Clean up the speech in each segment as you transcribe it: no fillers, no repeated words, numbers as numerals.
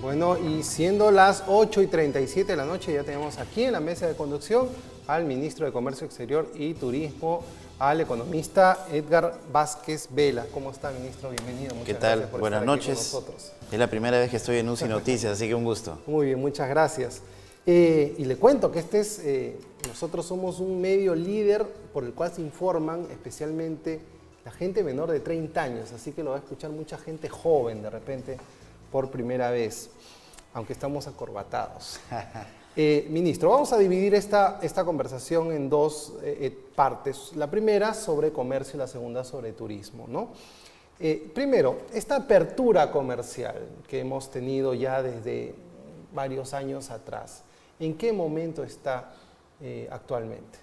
Bueno, y siendo las 8:37 de la noche, ya tenemos aquí en la mesa de conducción al ministro de Comercio Exterior y Turismo, al economista Edgar Vázquez Vela. ¿Cómo está, ministro? Bienvenido. Muchas gracias por estar Buenas aquí con noches. nosotros. Es la primera vez que estoy en UCI Noticias, así que un gusto. Muy bien, muchas gracias. Y le cuento que nosotros somos un medio líder por el cual se informan especialmente la gente menor de 30 años, así que lo va a escuchar mucha gente joven de repente por primera vez, aunque estamos acorbatados. Ministro, vamos a dividir esta conversación en dos partes. La primera sobre comercio y la segunda sobre turismo, ¿no? Primero, esta apertura comercial que hemos tenido ya desde varios años atrás, ¿en qué momento está actualmente?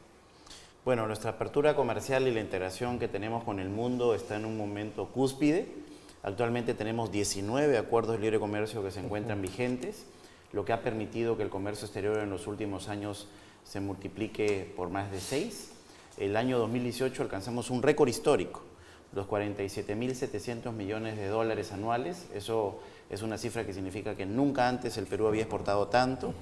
Bueno, nuestra apertura comercial y la integración que tenemos con el mundo está en un momento cúspide. Actualmente tenemos 19 acuerdos de libre comercio que se encuentran vigentes, lo que ha permitido que el comercio exterior en los últimos años se multiplique por más de 6. El año 2018 alcanzamos un récord histórico, los 47.700 millones de dólares anuales. Eso es una cifra que significa que nunca antes el Perú había exportado tanto.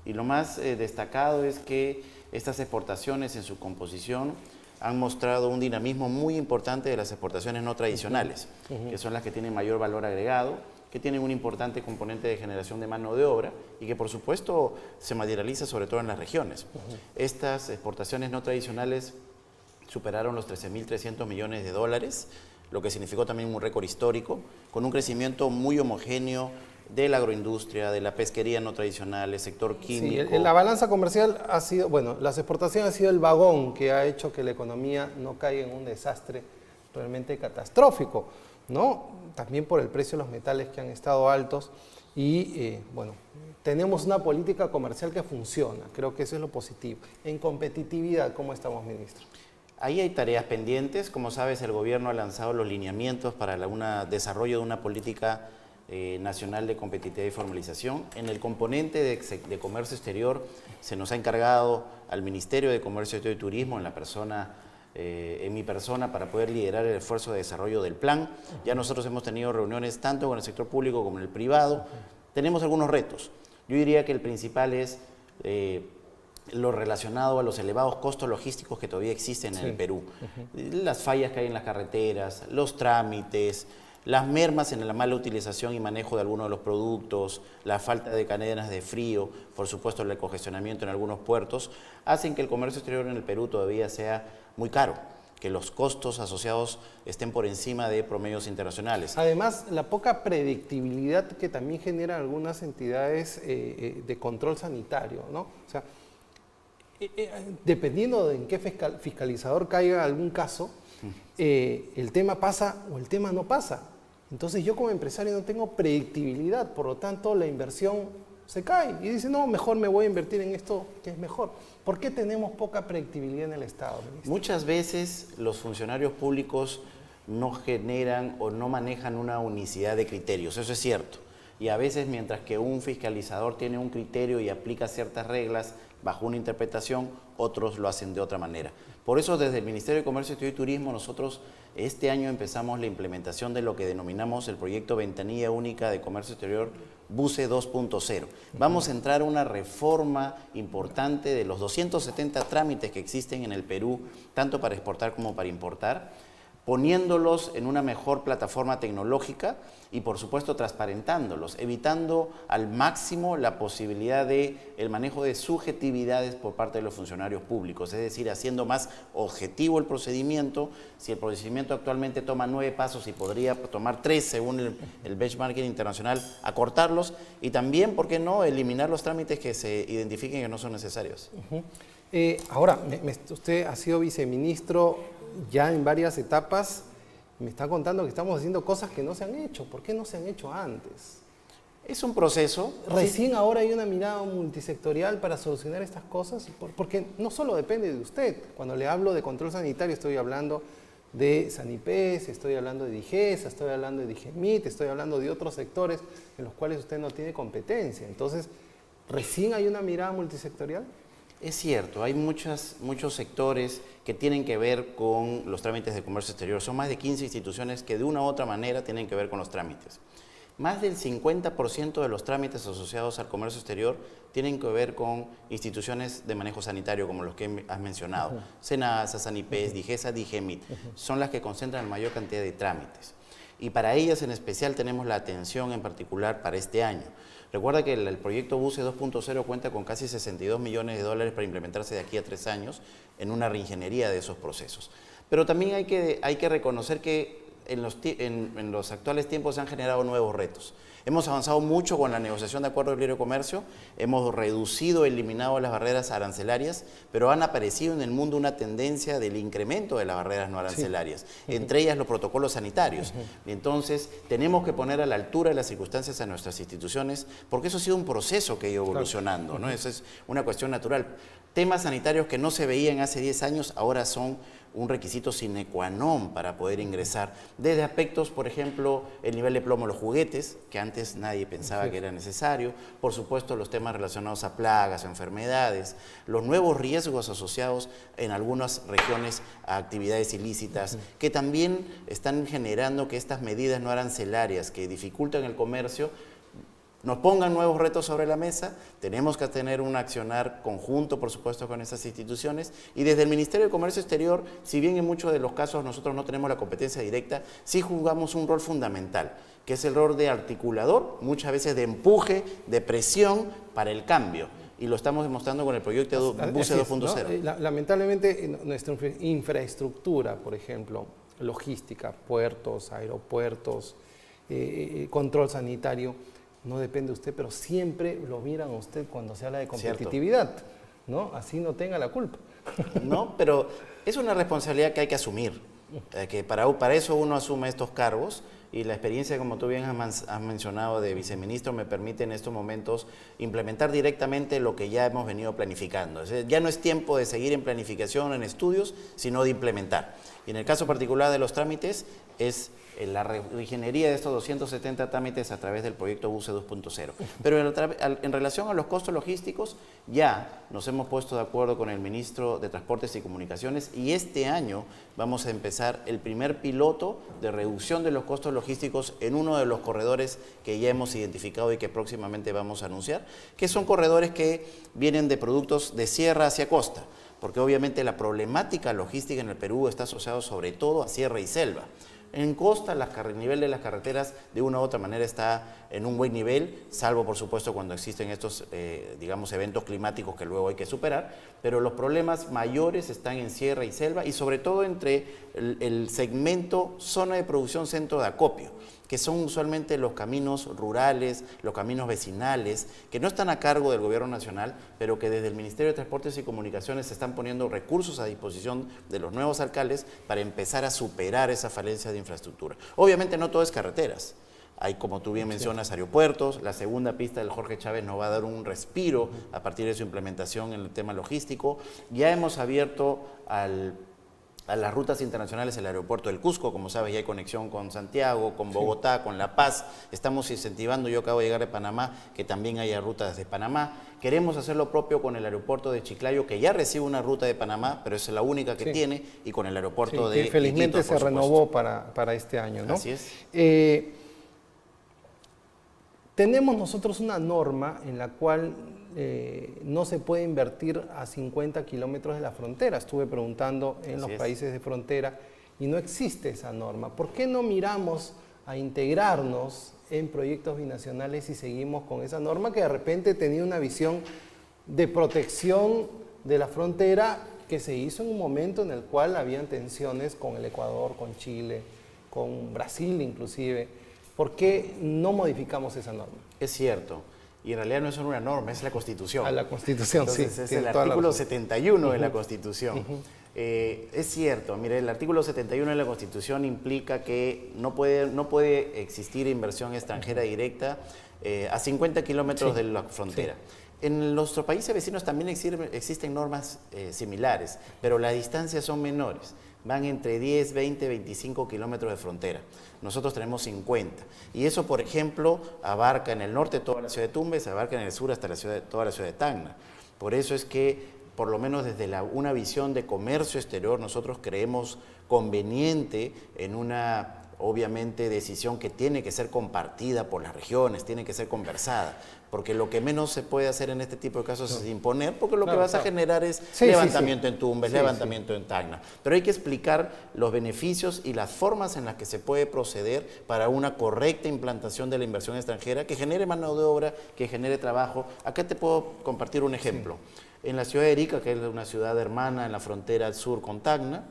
Y lo más destacado es que estas exportaciones en su composición han mostrado un dinamismo muy importante de las exportaciones no tradicionales, que son las que tienen mayor valor agregado, que tienen un importante componente de generación de mano de obra y que por supuesto se materializa sobre todo en las regiones. Estas exportaciones no tradicionales superaron los 13.300 millones de dólares, lo que significó también un récord histórico, con un crecimiento muy homogéneo de la agroindustria, de la pesquería no tradicional, el sector químico. Sí, la balanza comercial ha sido, bueno, las exportaciones ha sido el vagón que ha hecho que la economía no caiga en un desastre realmente catastrófico, ¿no? También por el precio de los metales que han estado altos y, bueno, tenemos una política comercial que funciona, creo que eso es lo positivo. En competitividad, ¿cómo estamos, ministro? Ahí hay tareas pendientes. Como sabes, el gobierno ha lanzado los lineamientos para el desarrollo de una política nacional de competitividad y formalización. En el componente de comercio exterior se nos ha encargado al Ministerio de Comercio Exterior y Turismo, en mi persona, para poder liderar el esfuerzo de desarrollo del plan. Ya nosotros hemos tenido reuniones tanto con el sector público como en el privado. Tenemos algunos retos. Yo diría que el principal es lo relacionado a los elevados costos logísticos que todavía existen en el Perú. Las fallas que hay en las carreteras, los trámites, las mermas en la mala utilización y manejo de algunos de los productos, la falta de cadenas de frío, por supuesto el congestionamiento en algunos puertos, hacen que el comercio exterior en el Perú todavía sea muy caro, que los costos asociados estén por encima de promedios internacionales. Además, la poca predictibilidad que también generan algunas entidades de control sanitario, ¿no? O sea, dependiendo de en qué fiscalizador caiga algún caso, el tema pasa o el tema no pasa. Entonces yo como empresario no tengo predictibilidad, por lo tanto la inversión se cae y dice, no, mejor me voy a invertir en esto que es mejor. ¿Por qué tenemos poca predictibilidad en el Estado, ministro? Muchas veces los funcionarios públicos no generan o no manejan una unicidad de criterios, eso es cierto. Y a veces, mientras que un fiscalizador tiene un criterio y aplica ciertas reglas bajo una interpretación, otros lo hacen de otra manera. Por eso, desde el Ministerio de Comercio Exterior y Turismo, nosotros este año empezamos la implementación de lo que denominamos el proyecto Ventanilla Única de Comercio Exterior BUCE 2.0. Vamos a entrar a una reforma importante de los 270 trámites que existen en el Perú, tanto para exportar como para importar, poniéndolos en una mejor plataforma tecnológica y, por supuesto, transparentándolos, evitando al máximo la posibilidad de el manejo de subjetividades por parte de los funcionarios públicos, es decir, haciendo más objetivo el procedimiento. Si el procedimiento actualmente toma 9 pasos y podría tomar 3 según el benchmarking internacional, acortarlos y también, ¿por qué no?, eliminar los trámites que se identifiquen que no son necesarios. Ahora, usted ha sido viceministro ya en varias etapas, me está contando que estamos haciendo cosas que no se han hecho. ¿Por qué no se han hecho antes? Es un proceso. Recién sí. Ahora hay una mirada multisectorial para solucionar estas cosas, porque no solo depende de usted. Cuando le hablo de control sanitario estoy hablando de Sanipes, estoy hablando de DIGESA, estoy hablando de DIGEMIT, estoy hablando de otros sectores en los cuales usted no tiene competencia. Entonces, ¿recién hay una mirada multisectorial? Es cierto, hay muchos sectores que tienen que ver con los trámites de comercio exterior. Son más de 15 instituciones que de una u otra manera tienen que ver con los trámites. Más del 50% de los trámites asociados al comercio exterior tienen que ver con instituciones de manejo sanitario, como los que has mencionado. SENASA, SANIPES, DIGESA, DIGEMIT, son las que concentran la mayor cantidad de trámites. Y para ellas en especial tenemos la atención en particular para este año. Recuerda que el proyecto BUCE 2.0 cuenta con casi 62 millones de dólares para implementarse de aquí a 3 años en una reingeniería de esos procesos. Pero también hay que reconocer que en los actuales tiempos se han generado nuevos retos. Hemos avanzado mucho con la negociación de acuerdos de libre comercio, hemos reducido, eliminado las barreras arancelarias, pero han aparecido en el mundo una tendencia del incremento de las barreras no arancelarias, entre ellas los protocolos sanitarios. Y entonces tenemos que poner a la altura de las circunstancias a nuestras instituciones, porque eso ha sido un proceso que ha ido evolucionando, ¿no? Eso es una cuestión natural. Temas sanitarios que no se veían hace 10 años ahora son un requisito sine qua non para poder ingresar, desde aspectos, por ejemplo, el nivel de plomo en los juguetes, que antes nadie pensaba que era necesario, por supuesto los temas relacionados a plagas, enfermedades, los nuevos riesgos asociados en algunas regiones a actividades ilícitas, que también están generando que estas medidas no arancelarias que dificultan el comercio nos pongan nuevos retos sobre la mesa. Tenemos que tener un accionar conjunto, por supuesto, con esas instituciones. Y desde el Ministerio de Comercio Exterior, si bien en muchos de los casos nosotros no tenemos la competencia directa, sí jugamos un rol fundamental, que es el rol de articulador, muchas veces de empuje, de presión para el cambio. Y lo estamos demostrando con el proyecto BUCE 2.0. ¿No? Lamentablemente, nuestra infraestructura, por ejemplo, logística, puertos, aeropuertos, control sanitario, no depende de usted, pero siempre lo miran a usted cuando se habla de competitividad, ¿no? Así no tenga la culpa. No, pero es una responsabilidad que hay que asumir, que para eso uno asume estos cargos, y la experiencia, como tú bien has mencionado, de viceministro me permite en estos momentos implementar directamente lo que ya hemos venido planificando. Es decir, ya no es tiempo de seguir en planificación, en estudios, sino de implementar. Y en el caso particular de los trámites, es la reingeniería de estos 270 trámites a través del proyecto BUCE 2.0. Pero en relación a los costos logísticos, ya nos hemos puesto de acuerdo con el ministro de Transportes y Comunicaciones, y este año vamos a empezar el primer piloto de reducción de los costos logísticos en uno de los corredores que ya hemos identificado y que próximamente vamos a anunciar, que son corredores que vienen de productos de sierra hacia costa, porque obviamente la problemática logística en el Perú está asociada sobre todo a sierra y selva. En costa, el nivel de las carreteras de una u otra manera está en un buen nivel, salvo por supuesto cuando existen estos, digamos, eventos climáticos que luego hay que superar, pero los problemas mayores están en sierra y selva, y sobre todo entre el segmento zona de producción centro de acopio, que son usualmente los caminos rurales, los caminos vecinales, que no están a cargo del gobierno nacional, pero que desde el Ministerio de Transportes y Comunicaciones se están poniendo recursos a disposición de los nuevos alcaldes para empezar a superar esa falencia de infraestructura. Obviamente no todo es carreteras. Hay, como tú bien mencionas, aeropuertos. La segunda pista del Jorge Chávez nos va a dar un respiro a partir de su implementación en el tema logístico. Ya hemos abierto a las rutas internacionales el aeropuerto del Cusco. Como sabes, ya hay conexión con Santiago, con Bogotá, con La Paz. Estamos incentivando, yo acabo de llegar de Panamá, que también haya rutas de Panamá. Queremos hacer lo propio con el aeropuerto de Chiclayo, que ya recibe una ruta de Panamá, pero es la única que tiene, y con el aeropuerto de que felizmente Iquitos, se renovó para este año, ¿no? Así es. Tenemos nosotros una norma en la cual no se puede invertir a 50 kilómetros de la frontera. Estuve preguntando en los países de frontera y no existe esa norma. ¿Por qué no miramos a integrarnos en proyectos binacionales y seguimos con esa norma que de repente tenía una visión de protección de la frontera que se hizo en un momento en el cual habían tensiones con el Ecuador, con Chile, con Brasil inclusive? ¿Por qué no modificamos esa norma? Es cierto. Y en realidad no es solo una norma, es la Constitución. A la Constitución, entonces, sí. Es el artículo 71 de la Constitución. Es cierto, mire, el artículo 71 de la Constitución implica que no puede existir inversión extranjera directa a 50 kilómetros de la frontera. En nuestros países vecinos también existen normas similares, pero las distancias son menores. Van entre 10, 20, 25 kilómetros de frontera. Nosotros tenemos 50. Y eso, por ejemplo, abarca en el norte toda la ciudad de Tumbes, abarca en el sur hasta toda la ciudad de Tacna. Por eso es que, por lo menos desde una visión de comercio exterior, nosotros creemos conveniente en una obviamente, decisión que tiene que ser compartida por las regiones, tiene que ser conversada, porque lo que menos se puede hacer en este tipo de casos es imponer, porque lo que vas a generar es levantamiento en Tumbes, levantamiento en Tacna. Pero hay que explicar los beneficios y las formas en las que se puede proceder para una correcta implantación de la inversión extranjera que genere mano de obra, que genere trabajo. Acá te puedo compartir un ejemplo. En la ciudad de Arica, que es una ciudad hermana en la frontera al sur con Tacna,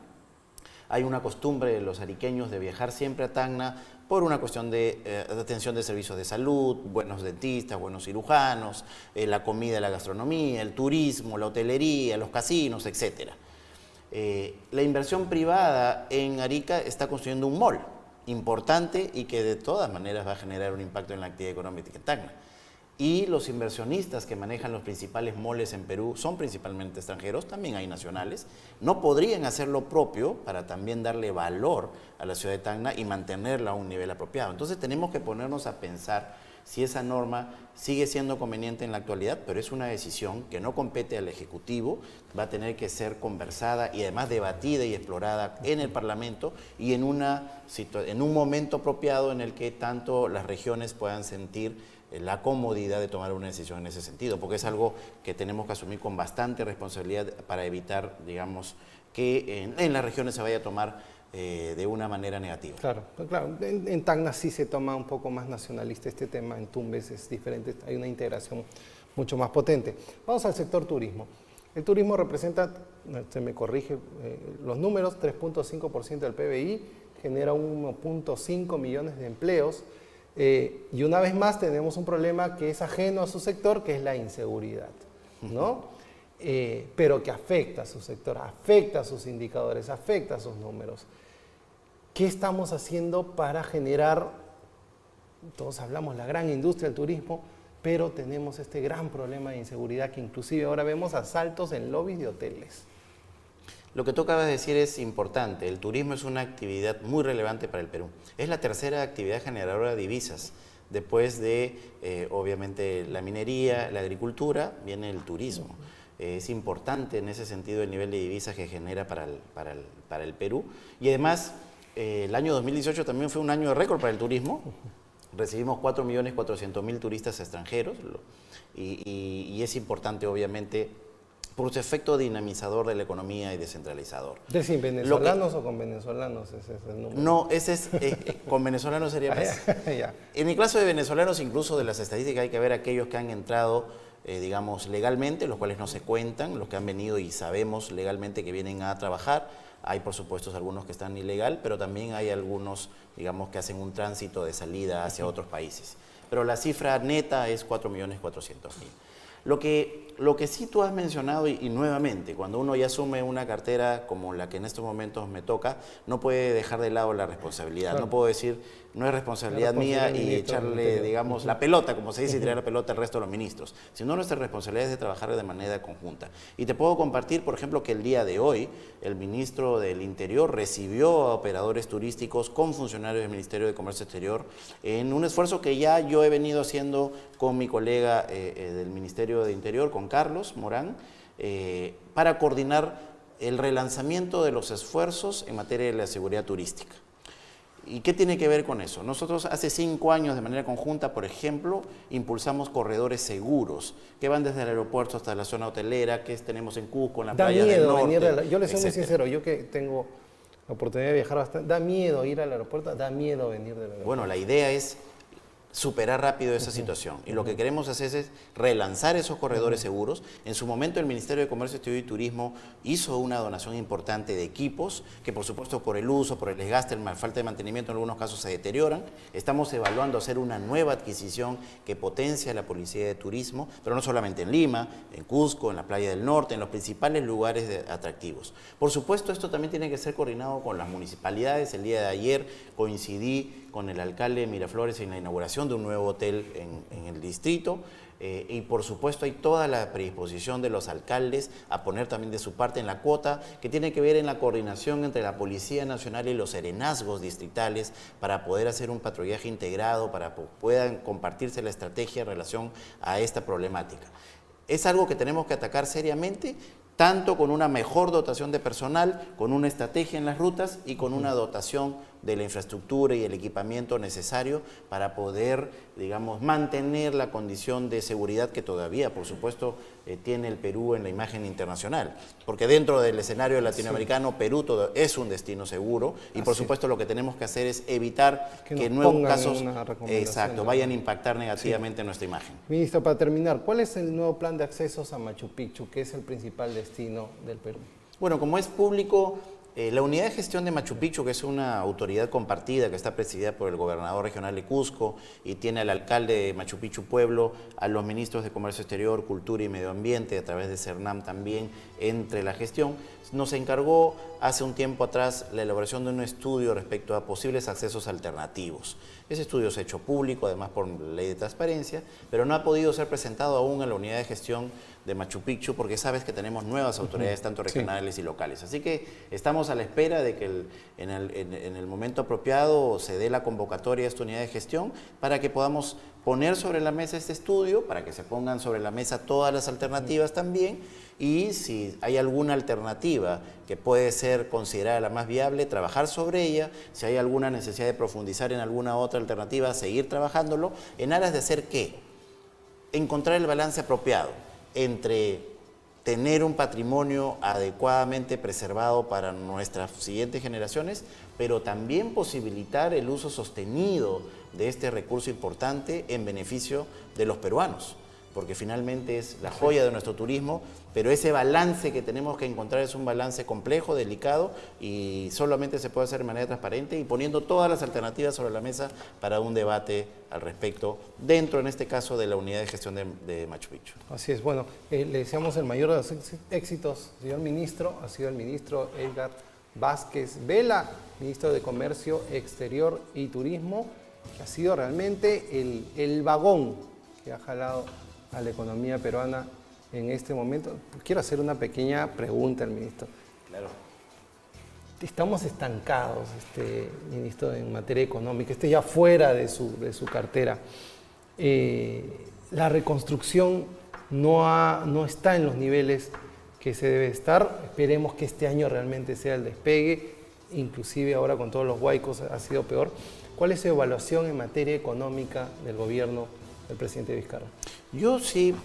hay una costumbre de los ariqueños de viajar siempre a Tacna por una cuestión de atención de servicios de salud, buenos dentistas, buenos cirujanos, la comida, la gastronomía, el turismo, la hotelería, los casinos, etc. La inversión privada en Arica está construyendo un mall importante y que de todas maneras va a generar un impacto en la actividad económica en Tacna. Y los inversionistas que manejan los principales malls en Perú son principalmente extranjeros, también hay nacionales, no podrían hacer lo propio para también darle valor a la ciudad de Tacna y mantenerla a un nivel apropiado. Entonces tenemos que ponernos a pensar si esa norma sigue siendo conveniente en la actualidad, pero es una decisión que no compete al Ejecutivo, va a tener que ser conversada y además debatida y explorada en el Parlamento y en un momento apropiado en el que tanto las regiones puedan sentir la comodidad de tomar una decisión en ese sentido, porque es algo que tenemos que asumir con bastante responsabilidad para evitar, digamos, que en las regiones se vaya a tomar de una manera negativa. Claro, claro. En Tacna sí se toma un poco más nacionalista este tema, en Tumbes es diferente, hay una integración mucho más potente. Vamos al sector turismo. El turismo representa, se me corrige los números, 3.5% del PBI, genera 1.5 millones de empleos. Y una vez más tenemos un problema que es ajeno a su sector, que es la inseguridad, ¿no? Pero que afecta a su sector, afecta a sus indicadores, afecta a sus números. ¿Qué estamos haciendo para generar, todos hablamos, la gran industria del turismo, pero tenemos este gran problema de inseguridad que inclusive ahora vemos asaltos en lobbies de hoteles? Lo que tú acabas de decir es importante. El turismo es una actividad muy relevante para el Perú. Es la tercera actividad generadora de divisas. Después de, obviamente, la minería, la agricultura, viene el turismo. Es importante en ese sentido el nivel de divisas que genera para el Perú. Y además, el año 2018 también fue un año de récord para el turismo. Recibimos 4.400.000 turistas extranjeros y es importante, obviamente, por su efecto dinamizador de la economía y descentralizador. ¿Es sin venezolanos o con venezolanos ese es el número? No, ese es, con venezolanos sería más. En el caso de venezolanos, incluso de las estadísticas, hay que ver aquellos que han entrado, digamos, legalmente, los cuales no se cuentan, los que han venido y sabemos legalmente que vienen a trabajar. Hay, por supuesto, algunos que están ilegal, pero también hay algunos, digamos, que hacen un tránsito de salida hacia otros países. Pero la cifra neta es 4.400.000. Lo que sí tú has mencionado y nuevamente, cuando uno ya asume una cartera como la que en estos momentos me toca, no puede dejar de lado la responsabilidad. Claro. No puedo decir, no es responsabilidad mía y echarle, digamos, la pelota, como se dice, y tirar la pelota al resto de los ministros, sino nuestra responsabilidad es de trabajar de manera conjunta. Y te puedo compartir, por ejemplo, que el día de hoy el ministro del Interior recibió a operadores turísticos con funcionarios del Ministerio de Comercio Exterior en un esfuerzo que ya yo he venido haciendo con mi colega del Ministerio de Interior, con Carlos Morán, para coordinar el relanzamiento de los esfuerzos en materia de la seguridad turística. ¿Y qué tiene que ver con eso? Nosotros hace 5 años de manera conjunta, por ejemplo, impulsamos corredores seguros que van desde el aeropuerto hasta la zona hotelera que tenemos en Cusco, en la playa del norte. Yo les soy muy sincero, yo que tengo la oportunidad de viajar bastante, da miedo ir al aeropuerto, da miedo venir del aeropuerto. Bueno, la idea es superar rápido esa situación. Y lo que queremos hacer es relanzar esos corredores seguros. En su momento el Ministerio de Comercio, Exterior y Turismo hizo una donación importante de equipos que por supuesto por el uso, por el desgaste, la falta de mantenimiento en algunos casos se deterioran. Estamos evaluando hacer una nueva adquisición que potencia la Policía de Turismo, pero no solamente en Lima, en Cusco, en la playa del norte, en los principales lugares atractivos. Por supuesto esto también tiene que ser coordinado con las municipalidades. El día de ayer coincidí con el alcalde de Miraflores en la inauguración de un nuevo hotel en el distrito y por supuesto hay toda la predisposición de los alcaldes a poner también de su parte en la cuota que tiene que ver en la coordinación entre la Policía Nacional y los serenazgos distritales para poder hacer un patrullaje integrado, para que puedan compartirse la estrategia en relación a esta problemática. Es algo que tenemos que atacar seriamente, tanto con una mejor dotación de personal, con una estrategia en las rutas y con una dotación de la infraestructura y el equipamiento necesario para poder, digamos, mantener la condición de seguridad que todavía, por supuesto, tiene el Perú en la imagen internacional. Porque dentro del escenario latinoamericano, Perú es un destino seguro y, por supuesto, lo que tenemos que hacer es evitar que nuevos casos vayan a impactar negativamente en nuestra imagen. Ministro, para terminar, ¿cuál es el nuevo plan de accesos a Machu Picchu, que es el principal destino del Perú? Bueno, como es público, la unidad de gestión de Machu Picchu, que es una autoridad compartida que está presidida por el gobernador regional de Cusco y tiene al alcalde de Machu Picchu Pueblo, a los ministros de Comercio Exterior, Cultura y Medio Ambiente, a través de CERNAM también, entre la gestión, nos encargó hace un tiempo atrás la elaboración de un estudio respecto a posibles accesos alternativos. Ese estudio se ha hecho público, además por ley de transparencia, pero no ha podido ser presentado aún a la unidad de gestión de Machu Picchu porque sabes que tenemos nuevas autoridades, tanto regionales y locales. Así que estamos a la espera de que en el momento apropiado se dé la convocatoria a esta unidad de gestión para que podamos poner sobre la mesa este estudio, para que se pongan sobre la mesa todas las alternativas también, y si hay alguna alternativa que puede ser considerada la más viable, trabajar sobre ella. Si hay alguna necesidad de profundizar en alguna otra alternativa, seguir trabajándolo, en aras de hacer ¿qué? Encontrar el balance apropiado entre tener un patrimonio adecuadamente preservado para nuestras siguientes generaciones, pero también posibilitar el uso sostenido de este recurso importante en beneficio de los peruanos, porque finalmente es la joya de nuestro turismo, pero ese balance que tenemos que encontrar es un balance complejo, delicado, y solamente se puede hacer de manera transparente y poniendo todas las alternativas sobre la mesa para un debate al respecto, dentro, en este caso, de la unidad de gestión de Machu Picchu. Así es, bueno, le deseamos el mayor de los éxitos, señor ministro. Ha sido el ministro Edgar Vázquez Vela, ministro de Comercio Exterior y Turismo, que ha sido realmente el vagón que ha jalado a la economía peruana en este momento. Quiero hacer una pequeña pregunta al ministro. Claro. Estamos estancados, ministro, en materia económica, ya fuera de su cartera. La reconstrucción no está en los niveles que se debe estar. Esperemos que este año realmente sea el despegue, inclusive ahora con todos los huaicos ha sido peor. ¿Cuál es su evaluación en materia económica del gobierno del presidente Vizcarra? Yo sí,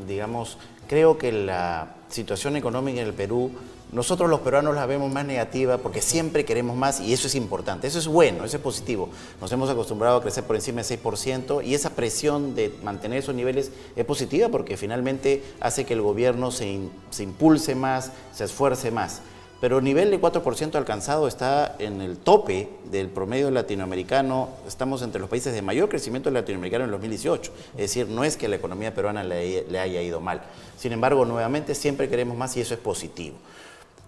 digamos, creo que la situación económica en el Perú, nosotros los peruanos la vemos más negativa porque siempre queremos más y eso es importante, eso es bueno, eso es positivo. Nos hemos acostumbrado a crecer por encima del 6% y esa presión de mantener esos niveles es positiva porque finalmente hace que el gobierno se impulse más, se esfuerce más. Pero el nivel de 4% alcanzado está en el tope del promedio latinoamericano. Estamos entre los países de mayor crecimiento latinoamericano en el 2018. Es decir, no es que la economía peruana le haya ido mal. Sin embargo, nuevamente, siempre queremos más y eso es positivo.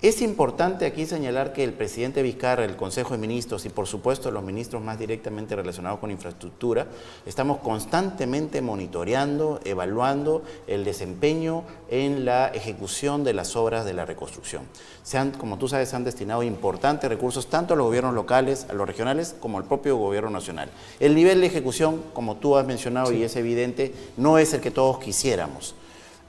Es importante aquí señalar que el presidente Vizcarra, el Consejo de Ministros y por supuesto los ministros más directamente relacionados con infraestructura, estamos constantemente monitoreando, evaluando el desempeño en la ejecución de las obras de la reconstrucción. Como tú sabes, se han destinado importantes recursos tanto a los gobiernos locales, a los regionales, como al propio gobierno nacional. El nivel de ejecución, como tú has mencionado y es evidente, no es el que todos quisiéramos.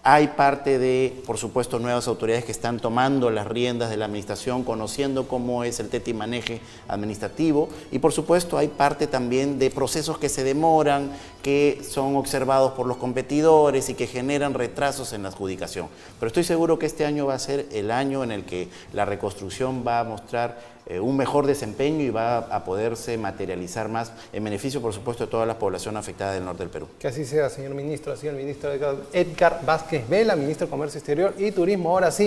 Hay parte de, por supuesto, nuevas autoridades que están tomando las riendas de la administración, conociendo cómo es el tete-y-maneje administrativo y, por supuesto, hay parte también de procesos que se demoran, que son observados por los competidores y que generan retrasos en la adjudicación. Pero estoy seguro que este año va a ser el año en el que la reconstrucción va a mostrar un mejor desempeño y va a poderse materializar más en beneficio, por supuesto, de toda la población afectada del norte del Perú. Que así sea, señor ministro. Ha sido el ministro Edgar Vázquez Vela, ministro de Comercio Exterior y Turismo. Ahora sí.